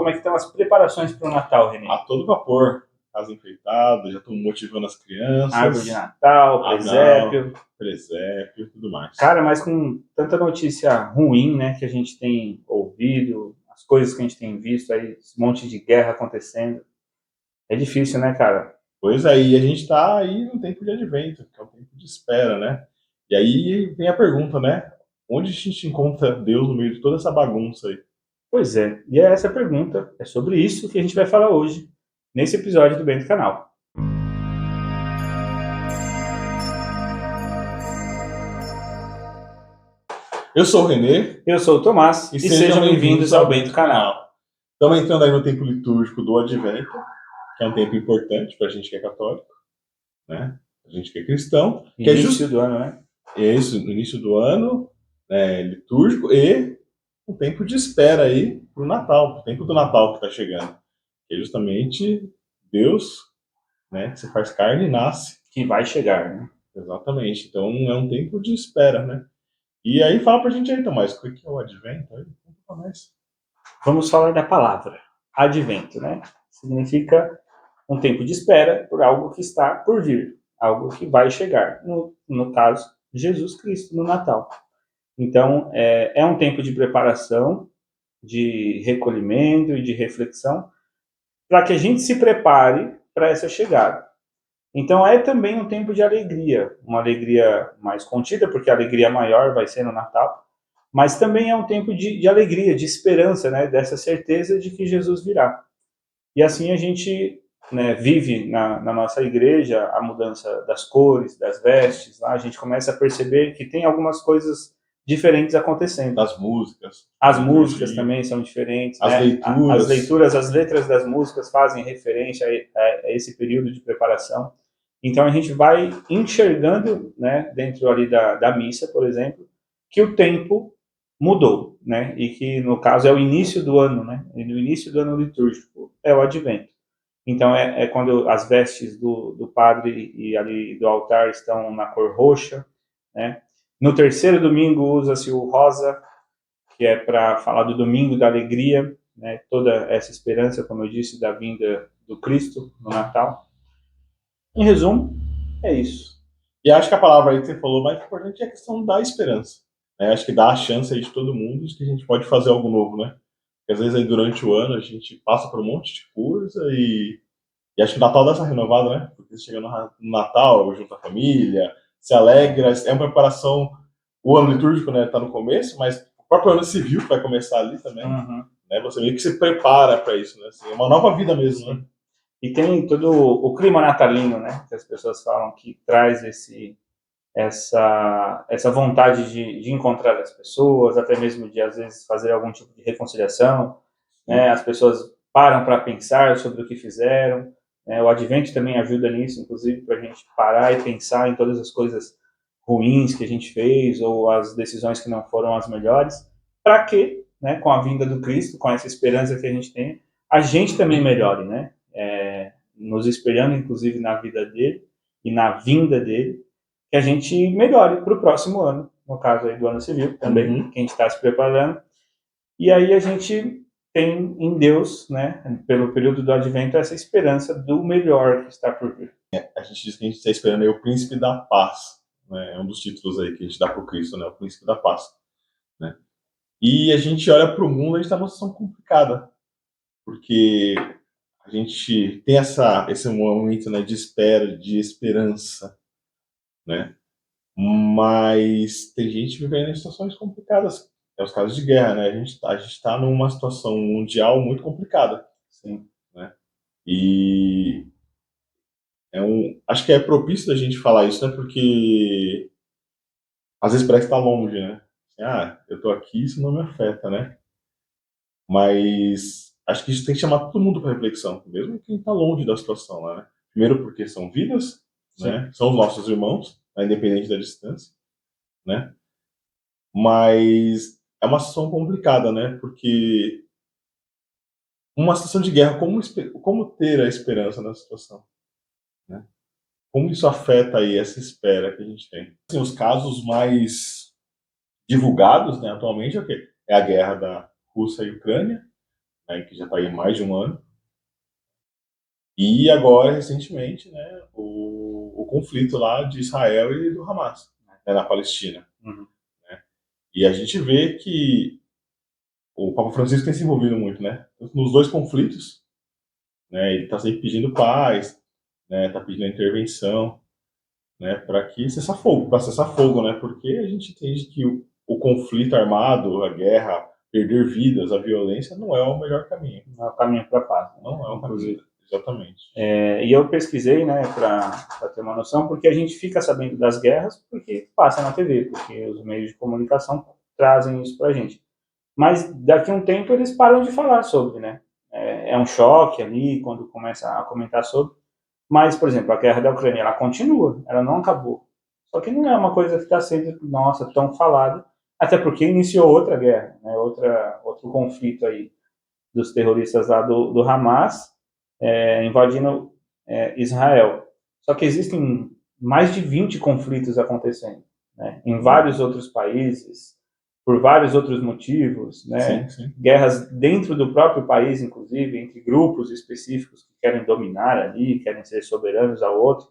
como é que estão as preparações para o Natal, Renê? A todo vapor. Casa enfeitada, já estou motivando as crianças. Árvore de Natal, presépio. Presépio e tudo mais. Cara, mas com tanta notícia ruim, né, que a gente tem ouvido, as coisas que a gente tem visto aí, esse monte de guerra acontecendo, é difícil, né, cara? Pois é, e a gente está aí no tempo de advento, que é o tempo de espera, né? E aí vem a pergunta, né? Onde a gente encontra Deus no meio de toda essa bagunça aí? Pois é, e é essa pergunta, é sobre isso que a gente vai falar hoje, nesse episódio do Bem do Canal. Eu sou o Renê. Eu sou o Tomás e sejam bem-vindos ao Bem do Canal. Estamos entrando aí no tempo litúrgico do Advento, que é um tempo importante para a gente que é católico, né? A gente que é cristão. Que início do ano, né? É isso, no início do ano, litúrgico, e um tempo de espera aí para o Natal, o tempo do Natal que está chegando. Que é justamente Deus, né, que se faz carne e nasce. Que vai chegar, né? Exatamente. Então é um tempo de espera, né? E aí fala pra gente aí, Tomás, o que é o Advento? Vamos falar da palavra advento, né? Significa um tempo de espera por algo que está por vir, algo que vai chegar. No caso, Jesus Cristo, no Natal. Então, é um tempo de preparação, de recolhimento e de reflexão, para que a gente se prepare para essa chegada. Então, é também um tempo de alegria, uma alegria mais contida, porque a alegria maior vai ser no Natal, mas também é um tempo de alegria, de esperança, né, dessa certeza de que Jesus virá. E assim a gente, né, vive na nossa igreja a mudança das cores, das vestes, lá a gente começa a perceber que tem algumas coisas diferentes acontecendo. Das músicas. As músicas também são diferentes. As né? leituras. As leituras, as letras das músicas fazem referência a esse período de preparação. Então a gente vai enxergando, né, dentro ali da missa, por exemplo, que o tempo mudou, né? E que no caso é o início do ano, né? E no início do ano litúrgico é o Advento. Então é quando as vestes do padre e ali do altar estão na cor roxa, né? No terceiro domingo usa-se o rosa, que é para falar do domingo da alegria, né? Toda essa esperança, como eu disse, da vinda do Cristo no Natal. Em resumo, é isso. E acho que a palavra aí que você falou mais importante é a questão da esperança. Acho que dá a chance aí de todo mundo de que a gente pode fazer algo novo, né? Porque às vezes aí durante o ano a gente passa por um monte de coisa e acho que o Natal dá essa renovada, né? Porque você chega no Natal, junto a família, se alegra, é uma preparação. O ano litúrgico, né, tá no começo, mas o próprio ano civil vai começar ali também. Uhum. Né? Você meio que se prepara para isso, né? Assim, é uma nova vida mesmo, né? E tem todo o clima natalino, né? Que as pessoas falam que traz essa vontade de encontrar as pessoas, até mesmo de, às vezes, fazer algum tipo de reconciliação. Né? As pessoas param para pensar sobre o que fizeram. Né? O Advento também ajuda nisso, inclusive, para a gente parar e pensar em todas as coisas ruins que a gente fez ou as decisões que não foram as melhores, para que, né, com a vinda do Cristo, com essa esperança que a gente tem, a gente também melhore, né? Nos espelhando, inclusive, na vida dele e na vinda dele, que a gente melhore para o próximo ano, no caso aí do ano civil também, que a gente está se preparando. E aí a gente tem em Deus, né, pelo período do Advento, essa esperança do melhor que está por vir. A gente diz que a gente está esperando aí o Príncipe da Paz, né? É um dos títulos aí que a gente dá para o Cristo, né? O Príncipe da Paz, né? E a gente olha para o mundo, a gente está numa situação complicada, porque a gente tem esse momento, né, de espera, de esperança, né? Mas tem gente vivendo em situações complicadas. É os casos de guerra, né? A gente tá numa situação mundial muito complicada. Sim. Né? E acho que é propício da gente falar isso, né? Porque às vezes parece que tá longe, né? Eu tô aqui, isso não me afeta, né? Mas acho que isso tem que chamar todo mundo para reflexão, mesmo quem tá longe da situação lá, né? Primeiro porque são vidas, né? São os nossos irmãos, né? Independente da distância, né? Mas é uma situação complicada, né? Porque uma situação de guerra, como ter a esperança na situação? Né? Como isso afeta aí essa espera que a gente tem? Assim, os casos mais divulgados, né, atualmente é o quê? É a guerra da Rússia e Ucrânia, né, que já está aí mais de um ano. E agora, recentemente, né, o conflito lá de Israel e do Hamas, né, na Palestina. Uhum. Né? E a gente vê que o Papa Francisco tem se envolvido muito, né? Nos dois conflitos, né? Ele está sempre pedindo paz, né? Está pedindo a intervenção, né? Para cessar fogo, né? Porque a gente entende que o conflito armado, a guerra, perder vidas, a violência não é o melhor caminho. Não é o caminho para a paz. Né? Não é o Inclusive. caminho, exatamente. E eu pesquisei, né, para ter uma noção, porque a gente fica sabendo das guerras porque passa na TV, porque os meios de comunicação trazem isso para a gente. Mas daqui a um tempo eles param de falar sobre, né? É um choque ali quando começa a comentar sobre. Mas, por exemplo, a guerra da Ucrânia, ela continua, ela não acabou. Só que não é uma coisa que está sendo, nossa, tão falada, até porque iniciou outra guerra, né? Outro conflito aí dos terroristas lá do Hamas, invadindo Israel. Só que existem mais de 20 conflitos acontecendo, né? Em vários outros países, por vários outros motivos, né? Sim, sim. Guerras dentro do próprio país, inclusive, entre grupos específicos que querem dominar ali, querem ser soberanos ao outro.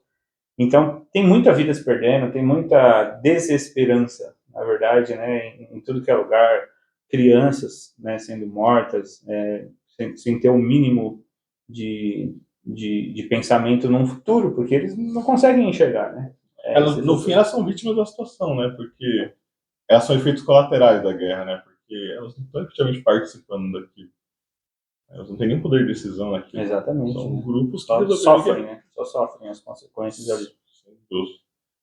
Então, tem muita vida se perdendo, tem muita desesperança, na verdade, né? Em tudo que é lugar, crianças, né, sendo mortas, sem ter o mínimo de pensamento num futuro, porque eles não conseguem enxergar, né? No fim, elas são vítimas da situação, né? Porque elas são efeitos colaterais da guerra, né? Porque elas não estão efetivamente participando daquilo. Elas não têm nenhum poder de decisão naquilo. Exatamente. São né? grupos que Só sofrem, né? Só sofrem as consequências ali.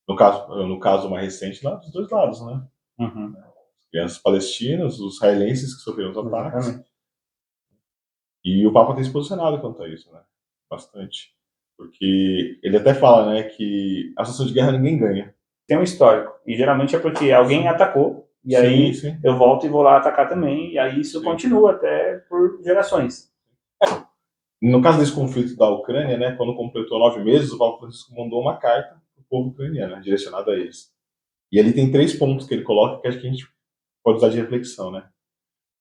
No caso mais recente, lá dos dois lados, né? Uhum. Crianças palestinas, os israelenses que sofreram os ataques. Exatamente. E o Papa tem se posicionado quanto a isso, né? Bastante. Porque ele até fala, né, que a situação de guerra ninguém ganha. Tem um histórico. E geralmente é porque alguém atacou, e aí Sim. eu volto e vou lá atacar também, e aí isso continua até por gerações. No caso desse conflito da Ucrânia, né, quando completou 9 meses, o Papa Francisco mandou uma carta para o povo ucraniano, né, direcionada a eles. E ali tem 3 pontos que ele coloca que acho que a gente pode usar de reflexão, né?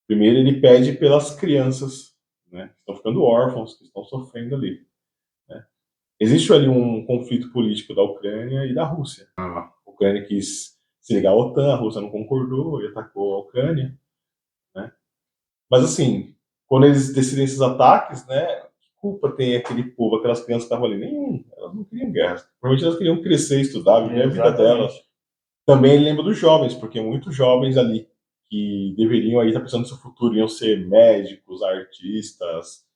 Primeiro, ele pede pelas crianças, né, que estão ficando órfãos, que estão sofrendo ali. Né? Existe ali um conflito político da Ucrânia e da Rússia. A Ucrânia quis se ligar à OTAN, a Rússia não concordou e atacou a Ucrânia. Né? Mas, assim, quando eles decidem esses ataques, né, que culpa tem aquele povo, aquelas crianças que estavam ali? Nenhum. Elas não queriam guerra. Provavelmente elas queriam crescer, estudar, viver a vida delas. Também ele lembra dos jovens, porque muitos jovens ali que deveriam aí estar pensando no seu futuro, iam ser médicos, artistas,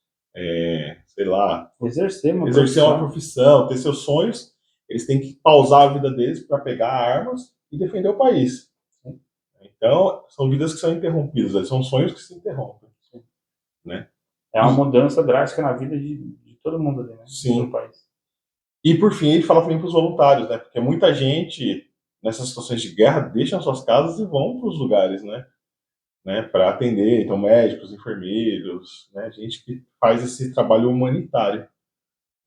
sei lá, exercer uma profissão, ter seus sonhos, eles têm que pausar a vida deles para pegar armas e defender o país. Então, são vidas que são interrompidas, são sonhos que se interrompem. Né? É uma mudança drástica na vida de todo mundo ali, né? Sim. No país. E, por fim, ele fala também para os voluntários, né? Porque muita gente, nessas situações de guerra, deixam suas casas e vão para os lugares, né? Para atender, então médicos, enfermeiros, né, gente que faz esse trabalho humanitário.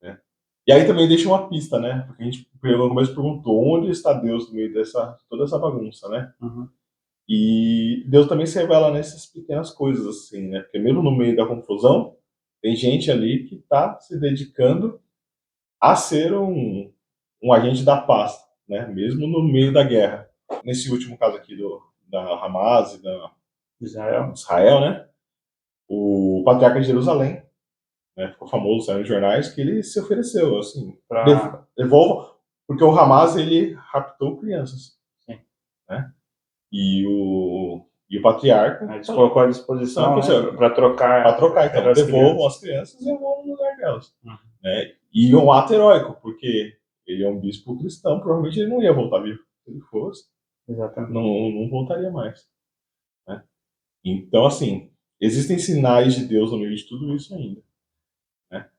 Né? E aí também deixa uma pista, né? Porque a gente no começo perguntou onde está Deus no meio dessa toda essa bagunça, né? Uhum. E Deus também se revela nessas pequenas coisas, assim, né? Porque mesmo no meio da confusão, tem gente ali que está se dedicando a ser um agente da paz, né? Mesmo no meio da guerra. Nesse último caso aqui da Hamas e da Israel, né? O patriarca de Jerusalém, né? Ficou famoso, saiu nos jornais, que ele se ofereceu, assim, devolva, porque o Hamas, ele raptou crianças. Sim. Né? E o patriarca... Ele se colocou à disposição, né, para trocar. Para trocar, então, devolvam as crianças e vão no lugar delas. Né? E um ato heróico, porque ele é um bispo cristão, provavelmente ele não ia voltar vivo. Se ele fosse, não voltaria mais. Né? Então, assim, existem sinais de Deus no meio de tudo isso ainda. Né?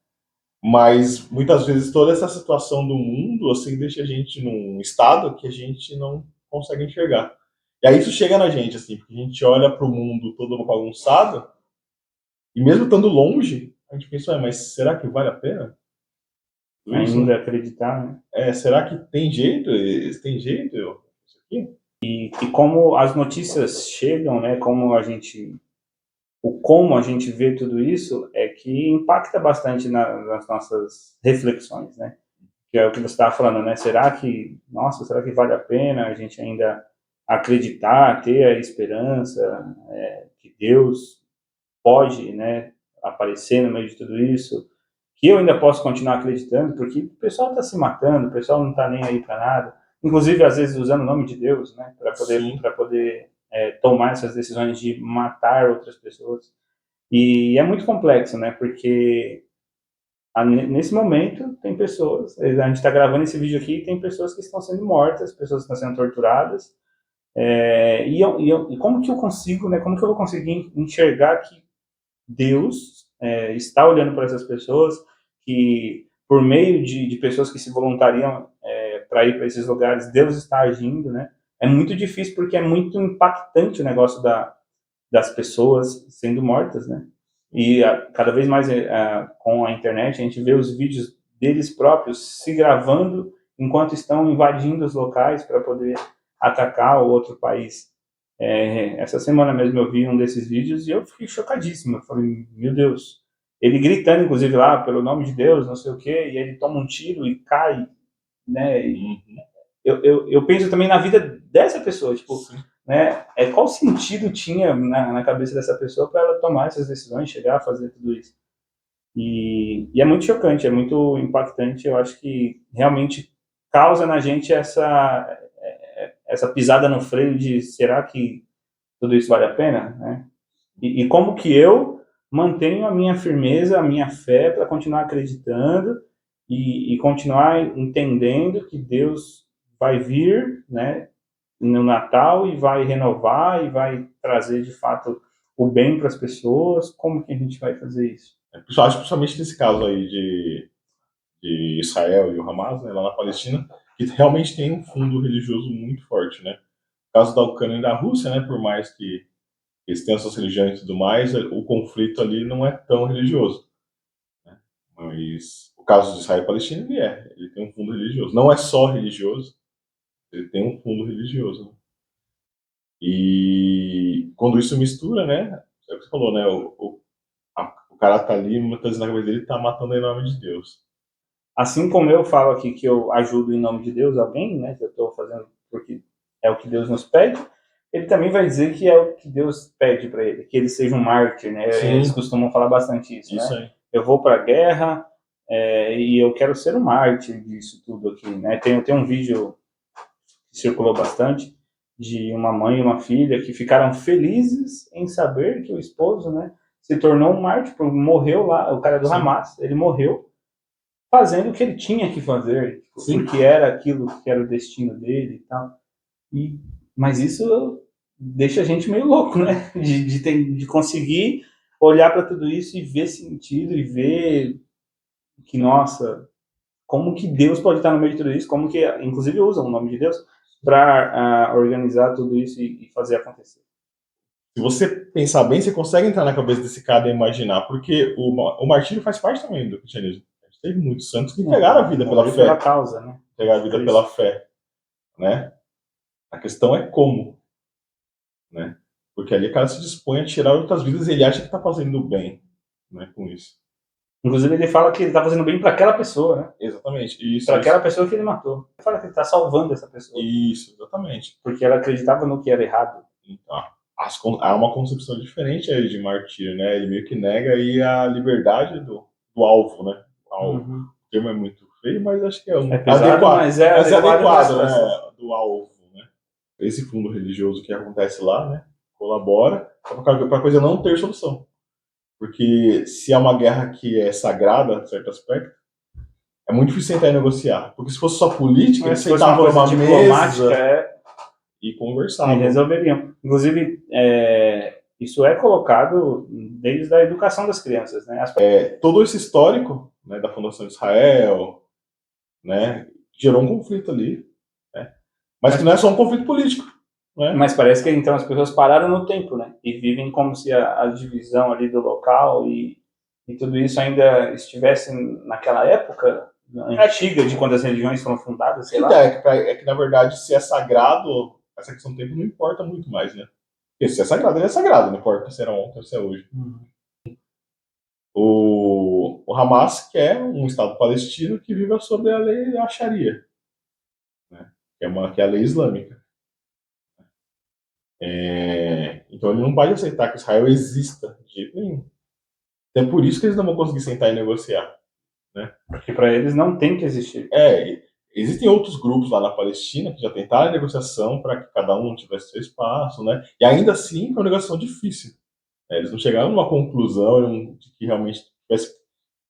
Mas, muitas vezes, toda essa situação do mundo, assim, deixa a gente num estado que a gente não consegue enxergar. E aí isso chega na gente, assim, porque a gente olha para o mundo todo bagunçado, e mesmo estando longe, a gente pensa, mas será que vale a pena? Ainda acreditar, né? Será que tem jeito? Tem jeito isso aqui? E como as notícias chegam, né? Como a gente o como a gente vê tudo isso é que impacta bastante nas nossas reflexões, né? Que é o que você estava falando, né? Será que vale a pena a gente ainda acreditar, ter a esperança que Deus pode, né, aparecer no meio de tudo isso? Que eu ainda posso continuar acreditando, porque o pessoal está se matando, o pessoal não está nem aí para nada, inclusive às vezes usando o nome de Deus, né, para poder tomar essas decisões de matar outras pessoas. E é muito complexo, né, porque nesse momento tem pessoas, a gente está gravando esse vídeo aqui, tem pessoas que estão sendo mortas, pessoas que estão sendo torturadas, e como que eu consigo, né, como que eu vou conseguir enxergar que Deus está olhando para essas pessoas, que por meio de pessoas que se voluntariam para ir para esses lugares, Deus está agindo, né? É muito difícil porque é muito impactante o negócio das pessoas sendo mortas, né? E cada vez mais com a internet a gente vê os vídeos deles próprios se gravando enquanto estão invadindo os locais para poder atacar o outro país. Essa semana mesmo eu vi um desses vídeos e eu fiquei chocadíssimo. Eu falei, meu Deus. Ele gritando, inclusive, lá, pelo nome de Deus, não sei o quê, e ele toma um tiro e cai, né? E eu penso também na vida dessa pessoa, tipo, né? Qual sentido tinha na cabeça dessa pessoa para ela tomar essas decisões, chegar a fazer tudo isso? E é muito chocante, é muito impactante. Eu acho que realmente causa na gente essa pisada no freio de será que tudo isso vale a pena, né? E como que eu mantenho a minha firmeza, a minha fé para continuar acreditando e continuar entendendo que Deus vai vir, né, no Natal e vai renovar e vai trazer de fato o bem para as pessoas. Como que a gente vai fazer isso? Eu acho principalmente nesse caso aí de Israel e o Hamas, né, lá na Palestina, que realmente tem um fundo religioso muito forte, né? No caso da Ucrânia e da Rússia, né, por mais que eles tenham suas religiões e tudo mais, o conflito ali não é tão religioso, né? Mas o caso de Israel e Palestina, ele tem um fundo religioso. Não é só religioso, ele tem um fundo religioso, né? E quando isso mistura, né, é o que você falou, né, o cara tá ali, muitas vezes na cabeça dele, tá matando em nome de Deus. Assim como eu falo aqui que eu ajudo em nome de Deus alguém, né, que eu estou fazendo porque é o que Deus nos pede, ele também vai dizer que é o que Deus pede para ele, que ele seja um mártir, né? Sim. Eles costumam falar bastante isso, Isso né? aí. Eu vou para a guerra e eu quero ser um mártir disso tudo aqui, né? Tem um vídeo que circulou bastante de uma mãe e uma filha que ficaram felizes em saber que o esposo, né, se tornou um mártir, morreu lá, o cara do Sim. Hamas, ele morreu fazendo o que ele tinha que fazer, Sim. porque era aquilo que era o destino dele e tal. Mas isso deixa a gente meio louco, né? De conseguir olhar para tudo isso e ver sentido e ver que, nossa, como que Deus pode estar no meio de tudo isso, como que, inclusive, usam o nome de Deus para organizar tudo isso e fazer acontecer. Se você pensar bem, você consegue entrar na cabeça desse cara e imaginar, porque o martírio faz parte também do cristianismo. A gente teve muitos santos que entregaram a vida pela fé. Pela causa, né? Entregaram a vida pela fé, né? A questão é como, né? Porque ali o cara se dispõe a tirar outras vidas e ele acha que está fazendo bem, né, com isso. Inclusive, ele fala que ele está fazendo bem para aquela pessoa, né? Exatamente. Para aquela pessoa que ele matou. Ele fala que ele está salvando essa pessoa. Isso, exatamente. Porque ela acreditava no que era errado. Então, há uma concepção diferente aí de martírio, né? Ele meio que nega aí a liberdade do alvo, né? O termo é muito feio, mas acho que é pesado, adequado. Mas é adequado, né? Do alvo, né? Esse fundo religioso que acontece lá, né? Colabora para a coisa não ter solução. Porque se é uma guerra que é sagrada, em certo aspecto, é muito difícil sentar e negociar. Porque se fosse só política, eles sentavam numa mesa e conversavam. E resolveriam. Inclusive, isso é colocado desde a educação das crianças, né? Todo esse histórico, né, da fundação de Israel, né, gerou um conflito ali, né? Mas que não é só um conflito político. Né? Mas parece que então as pessoas pararam no tempo, né? E vivem como se a divisão ali do local e tudo isso ainda estivesse naquela época antiga de quando as religiões foram fundadas, sei lá. É que na verdade, se é sagrado, essa questão do tempo não importa muito mais, né? Porque se é sagrado, ele é sagrado, não importa se era ontem ou se é hoje. O Hamas quer um Estado palestino que viva sob a lei da Sharia, né? Que é a lei islâmica. Então ele não vai aceitar que Israel exista de jeito nenhum. É por isso que eles não vão conseguir sentar e negociar. Né? Porque para eles não tem que existir. Existem outros grupos lá na Palestina que já tentaram a negociação para que cada um tivesse seu espaço, né? E ainda assim foi uma negociação difícil. Eles não chegaram numa conclusão de que realmente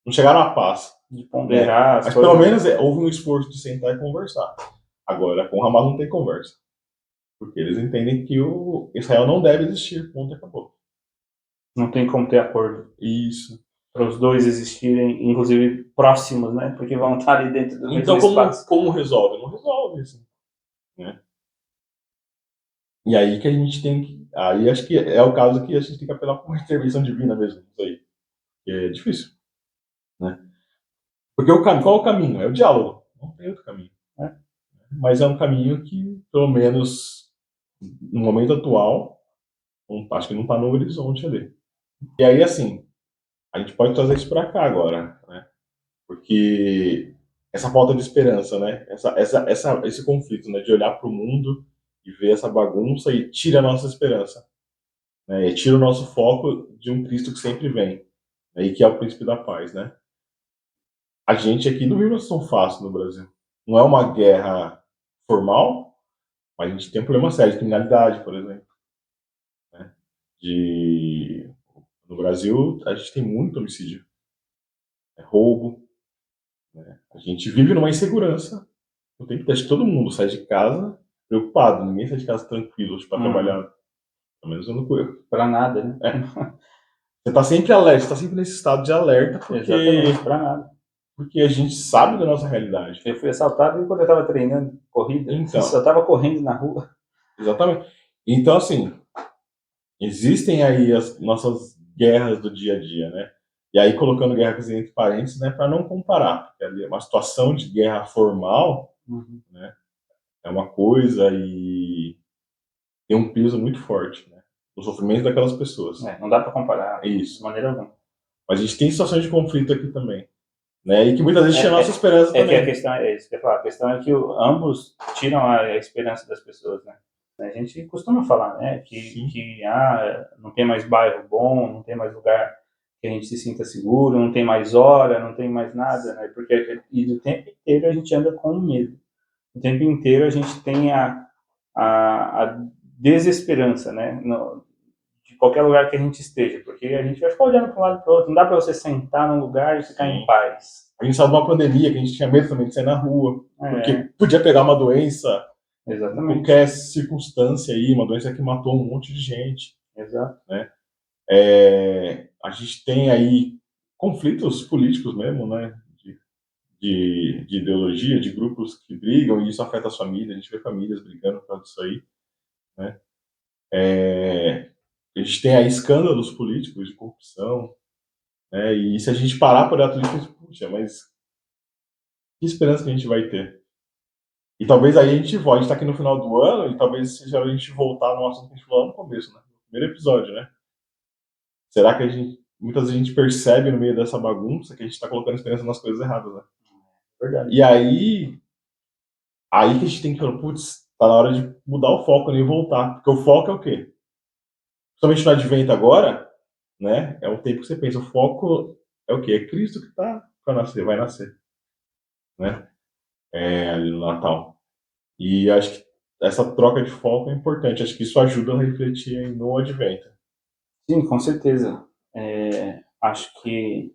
não chegaram à paz. De ponderar as Mas coisas. pelo menos houve um esforço de sentar e conversar. Agora, com o Hamas não tem conversa. Porque eles entendem que o Israel não deve existir, ponto e acabou. Não tem como ter acordo. Isso. Para os dois existirem, inclusive próximos, né? Porque vão estar ali dentro do mesmo espaço. Então, como resolve? Não resolve, assim. Né? E aí que a gente tem que. Aí acho que é o caso que a gente tem que apelar para uma intervenção divina mesmo, isso aí. Que é difícil. Né? Porque qual é o caminho? É o diálogo. Não tem outro caminho. Né? Mas é um caminho que, pelo menos no momento atual, acho que não está no horizonte ali. E aí, assim, a gente pode trazer isso para cá agora, né? Porque essa falta de esperança, né? Esse conflito, né? De olhar para o mundo e ver essa bagunça e tira a nossa esperança, né? E tira o nosso foco de um Cristo que sempre vem, né? E que é o Príncipe da Paz, né? A gente aqui não vive uma situação fácil no Brasil. Não é uma guerra formal, mas a gente tem um problema sério de criminalidade, por exemplo. Né? No Brasil, a gente tem muito homicídio, roubo. Né? A gente vive numa insegurança. O tempo que todo mundo sai de casa preocupado, ninguém sai de casa tranquilo para trabalhar. Pelo menos eu não conheço. Para nada, né? Você tá sempre alerta, você tá sempre nesse estado de alerta, Exatamente, para nada. Porque a gente sabe da nossa realidade. Eu fui assaltado quando eu estava treinando corrida. Então, eu estava correndo na rua. Exatamente. Então, assim, existem aí as nossas guerras do dia a dia, né? E aí colocando guerra entre parênteses, né, para não comparar, porque ali uma situação de guerra formal, né, é uma coisa e tem um peso muito forte, né? O sofrimento daquelas pessoas. Não dá para comparar. Isso. De maneira alguma. Mas a gente tem situações de conflito aqui também, né? E que muitas vezes tira a nossa esperança também. Que a questão é isso que eu ia falar. A questão é que ambos tiram a esperança das pessoas, né? A gente costuma falar, né, que não tem mais bairro bom, não tem mais lugar que a gente se sinta seguro, não tem mais hora, não tem mais nada, né? Porque e o tempo inteiro a gente anda com medo. O tempo inteiro a gente tem a desesperança, né? De qualquer lugar que a gente esteja, porque a gente vai ficar olhando para um lado e para o outro. Não dá para você sentar num lugar e ficar em paz. A gente sabe de uma pandemia que a gente tinha medo também de sair na rua, porque podia pegar uma doença. Exatamente. Qualquer circunstância aí, uma doença que matou um monte de gente. Exato. Né? A gente tem aí conflitos políticos mesmo, né? De ideologia, de grupos que brigam, e isso afeta as famílias, a gente vê famílias brigando por causa disso aí. Né? A gente tem aí escândalos políticos de corrupção, né? E se a gente parar por olhar tudo isso, puxa, mas que esperança que a gente vai ter? E talvez aí a gente volte, a gente tá aqui no final do ano, e talvez seja a gente voltar no assunto que a gente falou lá no começo, né? No primeiro episódio, né? Será que muitas vezes a gente percebe no meio dessa bagunça que a gente está colocando esperança nas coisas erradas, né? Verdade. E aí que a gente tem que falar, putz, tá na hora de mudar o foco, né, e voltar. Porque o foco é o quê? Principalmente no Advento agora, né? É um tempo que você pensa, o foco é o quê? É Cristo que tá para nascer, vai nascer. Né? Ali no Natal. E acho que essa troca de foco é importante. Acho que isso ajuda a refletir no Advento. Sim, com certeza. Acho que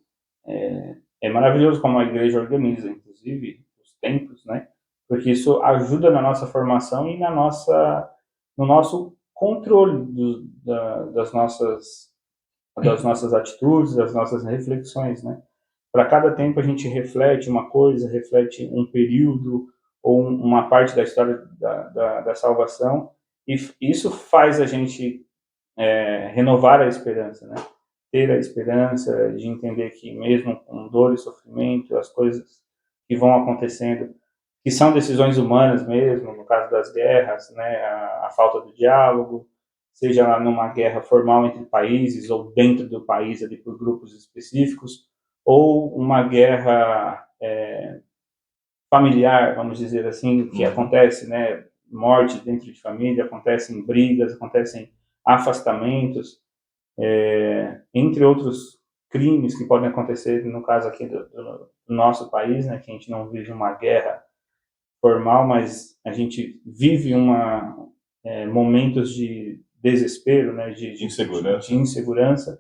é maravilhoso como a igreja organiza, inclusive, os tempos, né? Porque isso ajuda na nossa formação e no nosso controle das nossas atitudes, das nossas reflexões, né? Para cada tempo a gente reflete uma coisa, reflete um período ou uma parte da história da salvação, e isso faz a gente renovar a esperança, né? Ter a esperança de entender que mesmo com dor e sofrimento, as coisas que vão acontecendo, que são decisões humanas mesmo, no caso das guerras, né? A falta do diálogo, seja lá numa guerra formal entre países ou dentro do país ali por grupos específicos, ou uma guerra familiar, vamos dizer assim, que acontece, né, morte dentro de família, acontecem brigas, acontecem afastamentos, entre outros crimes que podem acontecer, no caso aqui do nosso país, né, que a gente não vive uma guerra formal, mas a gente vive momentos de desespero, né, de insegurança,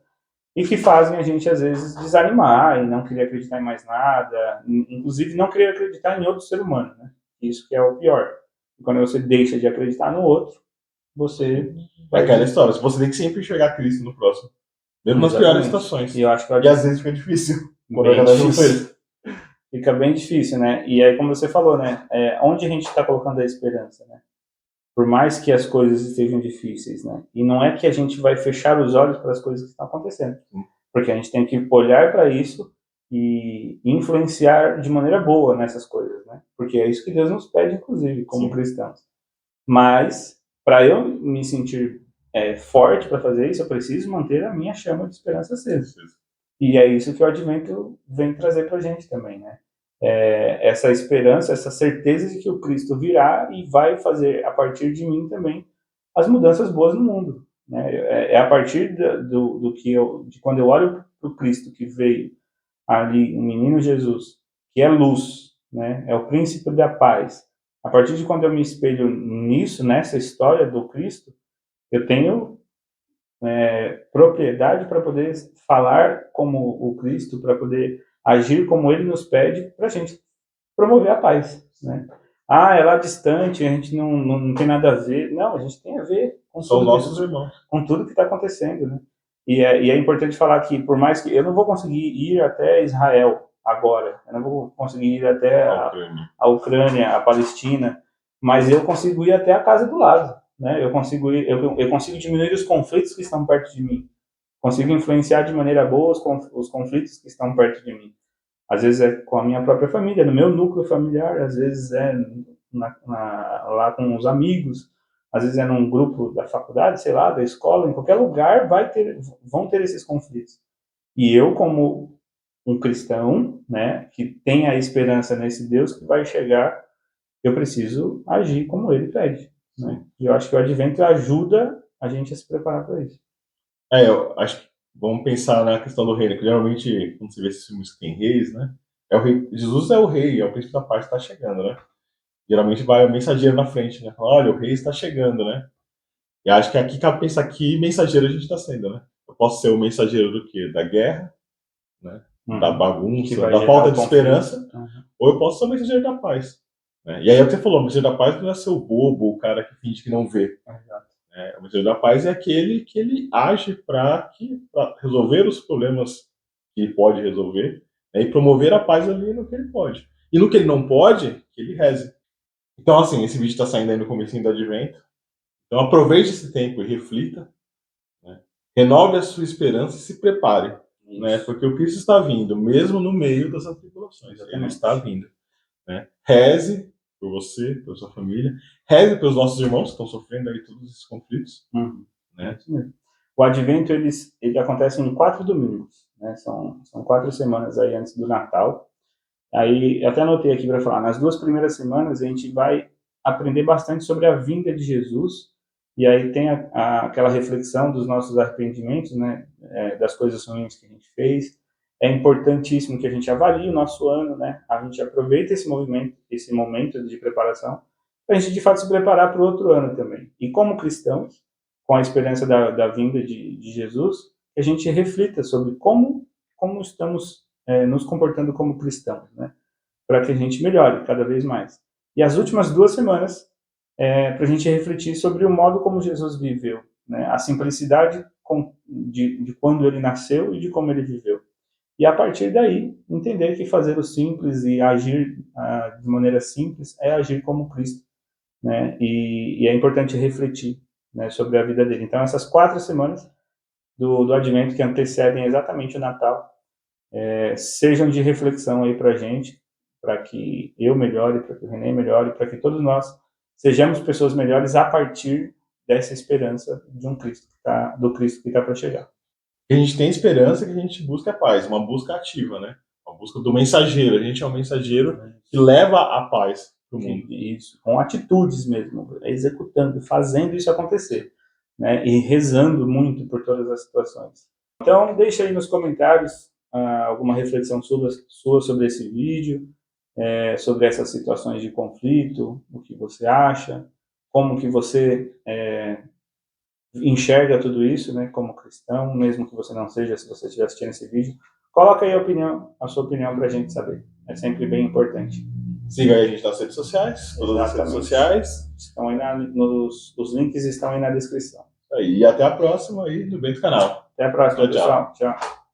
e que fazem a gente, às vezes, desanimar e não querer acreditar em mais nada, inclusive não querer acreditar em outro ser humano, né? Isso que é o pior. E quando você deixa de acreditar no outro, você É aquela história, você tem que sempre enxergar Cristo no próximo. Mesmo nas Exatamente. piores situações. E eu acho que às vezes fica difícil. Bem difícil. Fica bem difícil, né? E aí, como você falou, né? Onde a gente está colocando a esperança, né? Por mais que as coisas estejam difíceis, né? E não é que a gente vai fechar os olhos para as coisas que estão acontecendo, porque a gente tem que olhar para isso e influenciar de maneira boa nessas coisas, né? Porque é isso que Deus nos pede, inclusive, como cristãos. Mas, para eu me sentir forte para fazer isso, eu preciso manter a minha chama de esperança acesa. E é isso que o Advento vem trazer para a gente também, né? Essa esperança, essa certeza de que o Cristo virá e vai fazer, a partir de mim também, as mudanças boas no mundo. Né? A partir de quando eu olho para o Cristo que veio ali, o menino Jesus, que é luz, né? É o príncipe da paz. A partir de quando eu me espelho nisso, nessa história do Cristo, eu tenho propriedade para poder falar como o Cristo, para poder agir como ele nos pede, para a gente promover a paz, né? É lá distante, a gente não tem nada a ver. Não, a gente tem a ver com São nossos irmãos. Com tudo que está acontecendo, né? E é importante falar que, por mais que eu não vou conseguir ir até Israel agora, eu não vou conseguir ir até a Ucrânia, a Palestina, mas eu consigo ir até a casa do lado, né? Eu consigo diminuir os conflitos que estão perto de mim, consigo influenciar de maneira boa os conflitos que estão perto de mim. Às vezes é com a minha própria família, no meu núcleo familiar, às vezes é lá com os amigos, às vezes é num grupo da faculdade, sei lá, da escola, em qualquer lugar vão ter esses conflitos. E eu, como um cristão, né, que tem a esperança nesse Deus que vai chegar, eu preciso agir como ele pede. Né? E eu acho que o Advento ajuda a gente a se preparar para isso. Eu acho que vamos pensar na questão do reino, que geralmente, quando você vê esses filmes que tem reis, né? É o rei, Jesus é o rei, é o príncipe da paz que está chegando, né? Geralmente vai o mensageiro na frente, né? Fala, olha, o rei está chegando, né? E acho que aqui cabe pensar que mensageiro a gente está sendo, né? Eu posso ser o mensageiro do quê? Da guerra, né? Da bagunça, da falta de esperança, ou eu posso ser o mensageiro da paz. Né? E aí é o que você falou, o mensageiro da paz não é ser o bobo, o cara que finge que não vê. O mensageiro da paz é aquele que ele age para resolver os problemas que ele pode resolver, né? E promover a paz ali no que ele pode. E no que ele não pode, que ele reze. Então, assim, esse vídeo está saindo aí no comecinho do Advento. Então aproveite esse tempo e reflita, né? Renove a sua esperança e se prepare, né? Porque o Cristo está vindo, mesmo no meio das tribulações. Ele está vindo. Né? Reze por você, pela sua família. Reze pelos nossos irmãos que estão sofrendo aí todos esses conflitos. Né? O Advento ele acontece em 4 domingos. Né? São 4 semanas aí antes do Natal. Aí, eu até anotei aqui para falar, nas 2 primeiras semanas a gente vai aprender bastante sobre a vinda de Jesus, e aí tem aquela reflexão dos nossos arrependimentos, né, das coisas ruins que a gente fez. É importantíssimo que a gente avalie o nosso ano, né, a gente aproveita esse momento de preparação, para a gente de fato se preparar para o outro ano também. E como cristãos, com a esperança da vinda de Jesus, que a gente reflita sobre como estamos nos comportando como cristãos, né? Para que a gente melhore cada vez mais. E as últimas 2 semanas para a gente refletir sobre o modo como Jesus viveu, né? A simplicidade de quando ele nasceu e de como ele viveu. E a partir daí, entender que fazer o simples e agir de maneira simples é agir como Cristo, né? E é importante refletir, né, sobre a vida dele. Então, essas 4 semanas do Advento que antecedem exatamente o Natal, sejam de reflexão aí para a gente, para que eu melhore, para que o René melhore, para que todos nós sejamos pessoas melhores a partir dessa esperança de um Cristo do Cristo que está para chegar. A gente tem esperança que a gente busca a paz, uma busca ativa, né? Uma busca do mensageiro. A gente é um mensageiro que leva a paz para o mundo. Isso, com atitudes mesmo, executando, fazendo isso acontecer, né? E rezando muito por todas as situações. Então, deixa aí nos comentários alguma reflexão sua sobre esse vídeo, sobre essas situações de conflito, o que você acha, como que você enxerga tudo isso, né, como cristão, mesmo que você não seja, se você estiver assistindo esse vídeo. Coloca aí a sua opinião para a gente saber. É sempre bem importante. Siga aí a gente nas redes sociais, todas as redes sociais. Estão aí os links estão aí na descrição. E até a próxima aí no Bento Canal. Até a próxima, tchau, pessoal. Tchau.